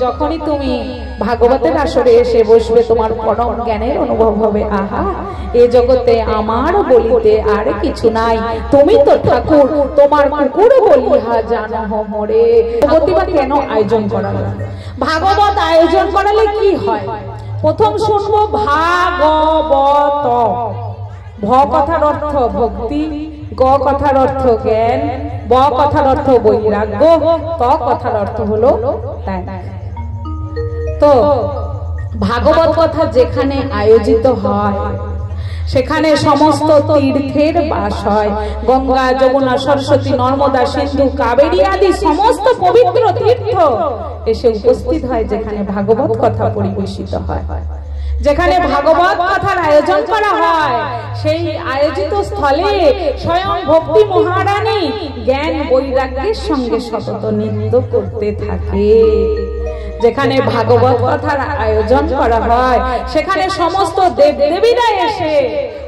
যখনই তুমি ভাগবতের আসরে এসে বসবে তোমার পরম জ্ঞানের অনুভব হবে। আহা, এ জগতে আমার বলিতে আর কিছু নাই, তুমি তো ঠাকুর, তোমার কুকুর বলিহা জানো মোরে। প্রতিভা কেন আয়োজন করালো? ভাগবত আয়োজন করালে কি হয়? প্রথম শুনবো ভাগবত। ভ কথার অর্থ ভক্তি, গ কথার অর্থ জ্ঞান, ব কথার অর্থ বৈরাগ্য, ত কথার অর্থ হলো ত্যাগ। তো ভাগবত কথা যেখানে আয়োজিত হয় সেখানে সমস্ত তীর্থের বাস হয়। গঙ্গা, যমুনা, সরস্বতী, নর্মদা, সিন্ধু, কাবেরী আদি সমস্ত পবিত্র তীর্থ এসে উপস্থিত হয় যেখানে ভাগবত কথা পরিবেশিত হয়। যেখানে ভাগবত কথার আয়োজন করা হয় সেই আয়োজিত স্থলে স্বয়ং ভক্তি মহারানী জ্ঞান বৈরাগ্যের সঙ্গে সতত নৃত্য করতে থাকে। যেখানে ভাগবত কথার আয়োজন করা হয় সেখানে সমস্ত দেবদেবীরা এসে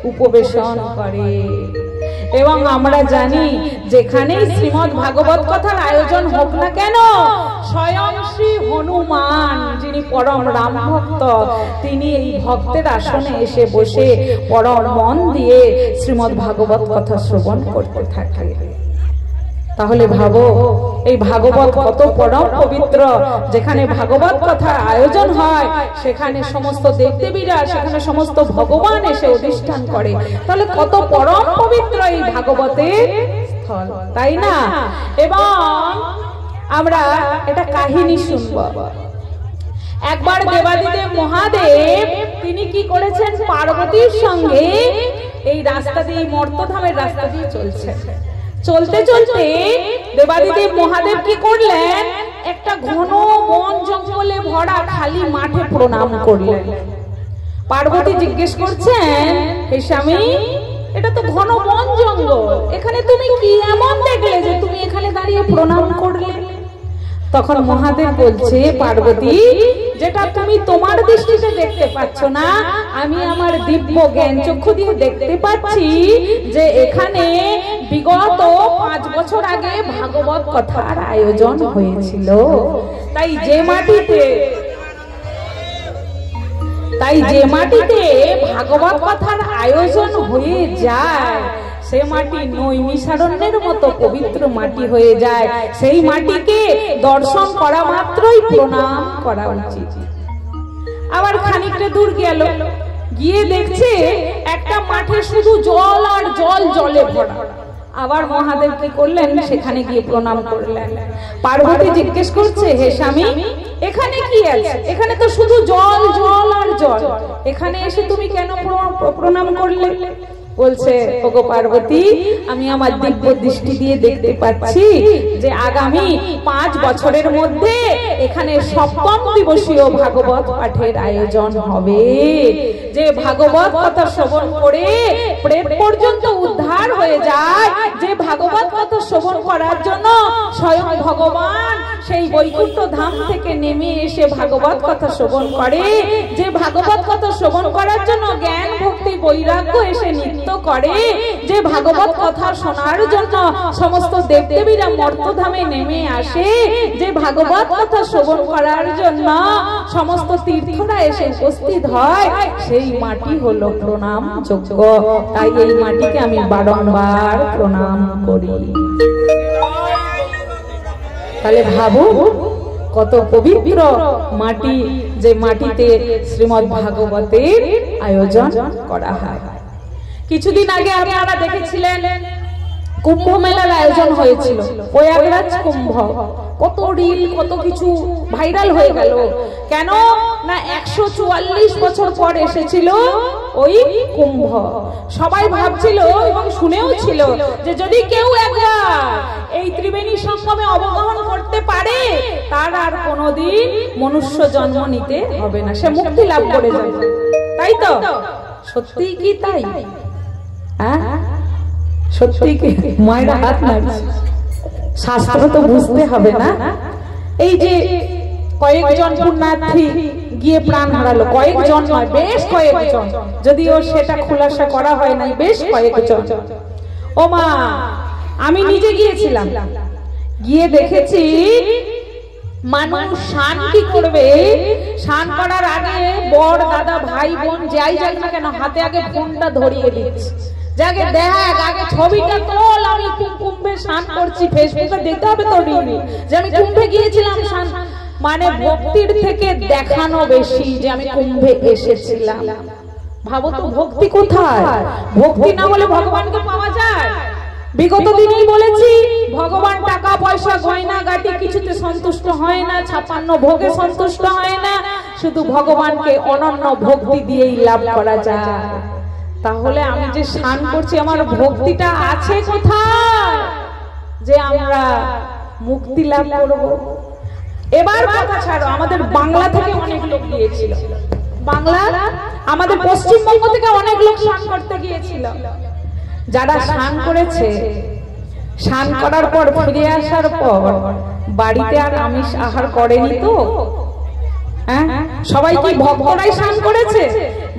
উপবেশন করে। এবং আমরা জানি যেখানেই শ্রীমদ্ ভাগবত কথার আয়োজন হোক না কেন, স্বয়ং শ্রী হনুমান যিনি পরম রাম ভক্ত, তিনি এই ভক্তের আসনে এসে বসে পরম মন দিয়ে শ্রীমদ্ ভাগবত কথা শ্রবণ করতে থাকে। তাহলে ভাবো এই ভাগবত কত পরম পবিত্র। যেখানে ভাগবত কথা আয়োজন হয় সেখানে সমস্ত দেবদেবীরা, সেখানে সমস্ত ভগবান এসে অধিষ্ঠান করে। তাহলে কত পরম পবিত্র এই ভাগবতের স্থল, তাই না? এবং আমরা এটা কাহিনী শুনবো। একবার দেবাদিদেব মহাদেব তিনি কি করেছেন, পার্বতীর সঙ্গে এই রাস্তা দিয়ে, মর্তধামের রাস্তা দিয়ে চলছেন। চলতে চলতে দেবাদিদেব মহাদেব কি করলেন, একটা ঘন বন জঙ্গলে ভরা খালি মাঠে প্রণাম করলেন। পার্বতী জিজ্ঞেস করছেন, হে স্বামী, এটা তো ঘন বন জঙ্গল, এখানে তুমি কি এমন দেখলে যে তুমি এখানে দাঁড়িয়ে প্রণাম করলে? তখন মহাদেব বলছে, পার্বতী, যেটা তুমি তোমার দৃষ্টিতে দেখতে পাচ্ছ না, আমি আমার দিব্য জ্ঞান চক্ষু দিয়ে দেখতে পাচ্ছি যে এখানে বিগত 5 বছর আগে ভাগবত কথার আয়োজন হয়েছিল। তাই যে মাটিতে ভাগবত কথার আয়োজন হয়ে যায় সে মাটি নৈমিষারণ্যের মতো পবিত্র মাটি হয়ে যায়। সেই মাটিকে দর্শন করা মাত্রই প্রণাম করা উচিত। আবার খানিকটা দূর গেল, গিয়ে দেখছে একটা মাঠে শুধু জল আর জল, জলে ভরা। আবার মহাদেব কি করলেন, সেখানে গিয়ে প্রণাম করলেন। পার্বতী জিজ্ঞেস করছে, হে স্বামী, এখানে কি আছে? এখানে তো শুধু জল, জল আর জল, এখানে এসে তুমি কেন প্রণাম করলে? বলছে, ওগো পার্বতী, আমি আমার দিব্য দৃষ্টি দিয়ে দেখতে পাচ্ছি যে আগামী 5 বছরের মধ্যে এখানে সপ্তম দিবসীয় ভাগবত পাঠের আয়োজন হবে। যে ভাগবত কথা শ্রবণ করে প্রেত পর্যন্ত উদ্ধার হয়ে যায়, যে ভাগবত কথা শ্রবণ করার জন্য স্বয়ং ভগবান সেই বৈকুণ্ঠ ধাম থেকে নেমে এসে ভাগবত কথা শ্রবণ করে, যে ভাগবত কথা শ্রবণ করার জন্য জ্ঞান ভক্তি বৈরাগ্য এসে নিত্য করে, যে ভাগবত কথা শোনার জন্য সমস্ত দেবদেবীরা মর্তধামে নেমে আসে, যে ভাগবত কথা শ্রবণ করার জন্য সমস্ত তীর্থরা এসে উপস্থিত হয়, সেই মাটি হলো প্রণাম যোগ্য। তাই এই মাটিকে আমি বারংবার প্রণাম করি। তাহলে ভাবো কত পবিত্র মাটি, যে মাটিতে শ্রীমদ্ ভাগবতের আয়োজন করা হয়। কিছুদিন আগে আপনারা দেখেছিলেন কুম্ভ মেলার আয়োজন হয়েছিল, প্রয়াগরাজ কুম্ভ। কত রিল, কত কিছু ভাইরাল হয়ে গেল। কেন না 144 বছর পর এসেছিল ওই কুম্ভ। সবাই ভাবছিল এবং শুনেও ছিল যে যদি কেউ একবার এই ত্রিবেণী সঙ্গমে অবগমন করতে পারে তার আর কোনোদিন মনুষ্য জন্ম নিতে হবে না, সে মুক্তি লাভ করে যাবে। তাই তো? সত্যি কি তাই? সত্যি কি? মায়েরা হাত নাড়ছে। শাস্ত্র তো বুঝতে হবে না। এই যে কয়েকজন পুণ্যার্থী গিয়ে প্রাণ হারালো, কয়েকজন নয়, বেশ কয়েকজন, যদিও সেটা খুলাসা করা হয় নাই, বেশ কয়েকজন। ও মা, আমি নিজে গিয়েছিলাম, গিয়ে দেখেছি মানুষ স্নান কি করবে, স্নান করার আগে বড় দাদা ভাই বোন যাই যাক না কেন হাতে আগে ফোনটা ধরিয়ে দিচ্ছে, যাকে দেখ আগে ছবিটা তোল, আমি কুম্ভে স্নান করছি, ফেসবুকে দিতে হবে তো যে আমি কুম্ভে গিয়েছিলাম স্নান। মানে ভক্তির থেকে দেখানো বেশি যে আমি কুম্ভে এসেছিলাম। ভাবো তো ভক্তি কোথায়? ভক্তি না হলে ভগবানকে পাওয়া যায়? বিগত দিনেই বলেছি ভগবান টাকা পয়সা গয়না গাটি কিছুতে সন্তুষ্ট হয় না, 56 ভোগে সন্তুষ্ট হয় না, শুধু ভগবানকে অনন্য ভক্তি দিয়েই লাভ করা যায়। তাহলে আমি যে স্নান করছি আমার ভক্তিটা আছে কোথায় যে আমরা মুক্তি লাভ করব? এবার কথা ছাড়ো, আমাদের বাংলা থেকে অনেক লোক গিয়েছিল, বাংলা আমাদের পশ্চিমবঙ্গ থেকে অনেক লোক স্নান করতে গিয়েছিল। যারা স্নান করেছে, স্নান করার পর ফিরে আসার পর বাড়িতে আর আমিষ আহার করেনি তো? হ্যাঁ, সবাই কি ভক্তরাই স্নান করেছে?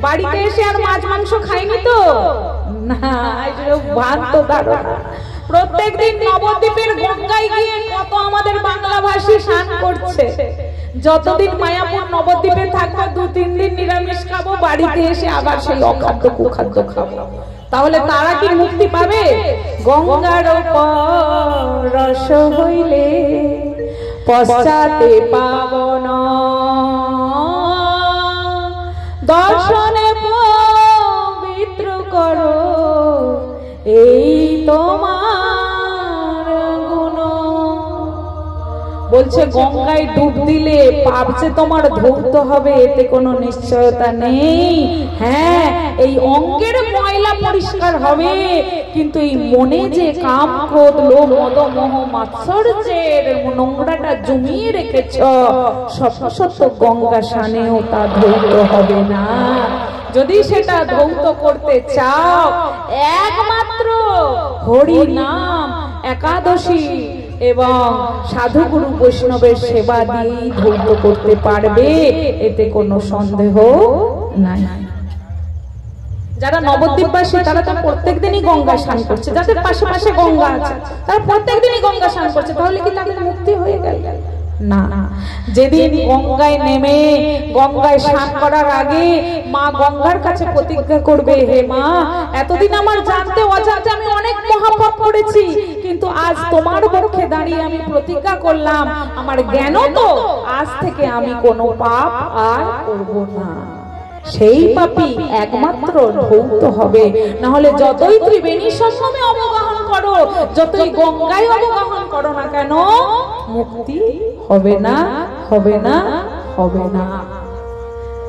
বাড়িতে এসে আর মাছ মাংস খায়নি তো? না, ভাত তো ধারণা। প্রত্যেকদিন নবদ্বীপের গঙ্গায় গিয়ে কত আমাদের বাংলাভাষী স্নান করছে। যতদিন মায়াপুর নবদ্বীপে থাকবো 2-3 দিন নিরামিষ খাবো, বাড়িতে এসে আবার সেই অখাদ্য কুখাদ্য খাবো। তাহলে তারা কি মুক্তি পাবে? গঙ্গার রস হইলে পশ্চাতে পাবন, দর্শনে পবিত্র করো এই তোমার গুণ। বলছে গঙ্গায় ডুব দিলে পাপ যে তোমার ধৌত হবে এতে কোনো নিশ্চয়তা নেই। হ্যাঁ, এই অঙ্গের ময়লা পরিষ্কার হবে, কিন্তু এই মনে যে কাম ক্রোধ লোভ মদ মোহ মাৎসর্যের নোংরাটা জমিয়ে রেখেছ, সত্য গঙ্গা স্নানেও তা ধৌত হবে না। যদি সেটা ধৌত করতে চাও একমাত্র হরি নাম, একাদশী এবং সাধু গুরু বৈষ্ণবের সেবা দিয়েই ধৌত করতে পারবে, এতে কোনো সন্দেহ নাই। যারা নবদ্বীপবাসী তারা তো প্রত্যেক দিনই গঙ্গা স্নান করছে, যাদের পাশে পাশে গঙ্গা আছে তারা প্রত্যেক দিনই গঙ্গা স্নান করছে, তাহলে কি তাদের মুক্তি হয়ে গেল? না। যেদিন গঙ্গায় নেমে গঙ্গায় স্নান করার আগে মা গঙ্গার কাছে প্রতিজ্ঞা করবে, হে মা, এতদিন আমার জানতে অজান্তে আমি অনেক মহাপাপ করেছি, কিন্তু আজ তোমার পক্ষে দাঁড়িয়ে আমি প্রতিজ্ঞা করলাম আমার জ্ঞান তো আজ থেকে আমি কোনো পাপ আর করব না। সেই পাপী একমাত্র ধৌত হবে, না হলে যতই ত্রিবেণী সঙ্গমে অবগাহন করো, যতই গঙ্গায় অবগাহন করো না কেন, মুক্তি হবে না, হবে না, হবে না।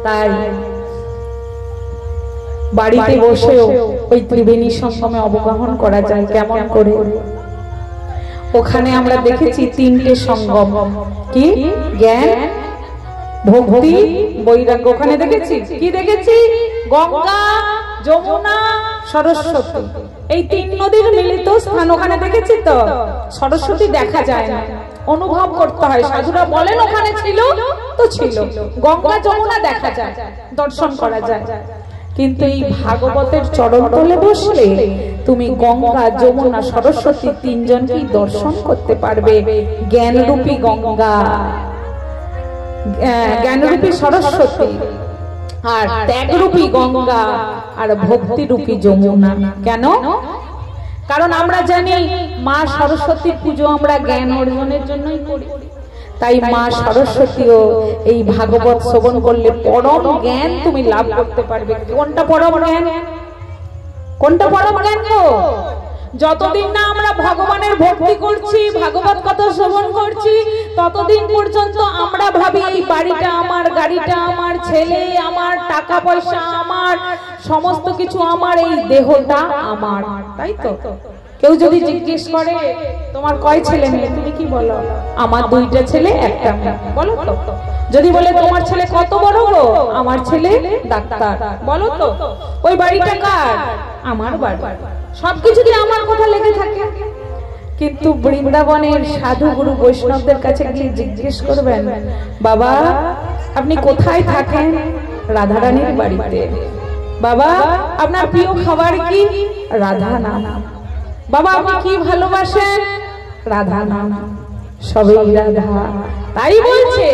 তাই বাড়িতে বসেও ওই ত্রিবেণী সঙ্গমে অবগাহন করা যায়। কেমন করে? ওখানে আমরা দেখেছি 3টে সঙ্গম, কি? জ্ঞান, ভক্তি, বৈরাগ্য। ওখানে দেখেছি কি? দেখেছি গঙ্গা, যমুনা, সরস্বতী, এই 3 নদীর মিলিত স্থান ওখানে দেখেছি। তো সরস্বতী দেখা যায় না, অনুভব করতে হয়। সাধুরা বলেন ওখানে ছিল তো ছিল। গঙ্গা যমুনা দেখা যায়, দর্শন করা যায়, কিন্তু এই ভাগবতের চরণ তলে বসলে তুমি গঙ্গা যমুনা সরস্বতী 3 জনকেই দর্শন করতে পারবে। জ্ঞানরূপী গঙ্গা, জ্ঞানরূপী সরস্বতী, আর ত্যাগরূপী গঙ্গা, আর ভক্তিরূপী যমুনা। কেন? কারণ আমরা জানি মা সরস্বতীর পুজো আমরা জ্ঞান অর্জনের জন্যই করি। তাই মা সরস্বতীও এই ভাগবত শ্রবণ করলে পরম জ্ঞান তুমি লাভ করতে পারবে। কোনটা পরম জ্ঞান? কোনটা পরম জ্ঞান গো? যতদিন না আমরা ভগবানের ভক্তি করছি, ভাগবত কথা শ্রবণ করছি, ততদিন পর্যন্ত আমরা ভাবি এই বাড়িটা আমার, গাড়িটা আমার, ছেলে আমার, টাকা পয়সা আমার, সমস্ত কিছু আমার, এই দেহটা আমার। তাই তো? কেউ যদি জিজ্ঞেস করে তোমার কয় ছেলে মেয়ে, তুমি কি বলো? আমার 2টা ছেলে 1টা মেয়ে। বলো তো? যদি বলে তোমার ছেলে কত বড় গো? আমার ছেলে ডাক্তার। বলো তো? ওই বাড়িটা কার? আমার বাড়ি। সবকিছু দিয়ে আমার কথা লেগে থাকে। কিন্তু বৃন্দাবনের সাধু গুরু বৈষ্ণবদের কাছে গিয়ে জিজ্ঞেস করবেন, বাবা আপনি কোথায় থাকেন? রাধারানীর বাড়িতে। বাবা আপনার প্রিয় খাবার কি? রাধা নাম। বাবা আপনি কি ভালোবাসেন? রাধা নাম। সবই রাধা, তাই বলছে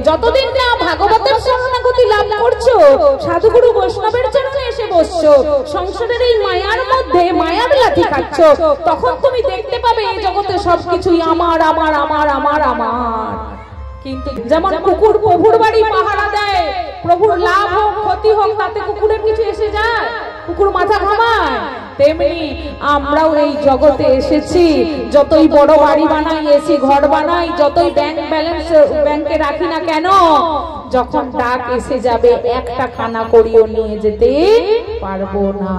যতদিন না ভাগবতের শরণাগতি লাভ করছো, সাধুগুরু বৈষ্ণবের চরণে এসে বসছো, সংসারের এই মায়ার মধ্যে মায়ার লাথি খাচ্ছ, তখন তুমি দেখতে পাবে এই জগতে সবকিছুই আমার আমার আমার আমার আমার। কিন্তু যেমন কুকুর প্রভুর বাড়ি পাহারা দেয়, প্রভুর লাভ হোক ক্ষতি হোক তাতে কুকুরের কিছু এসে যায়, কুকুর মাথা ঘামায়, তেমনি আমরাও এই জগতে এসেছি, যতই বড় বাড়ি বানাই, এসি ঘর বানাই, যতই ব্যাংক ব্যালেন্স ব্যাংকে রাখি না কেন, যখন ডাক এসে যাবে একটা খানা করিও নিয়ে যেতে পারবো না।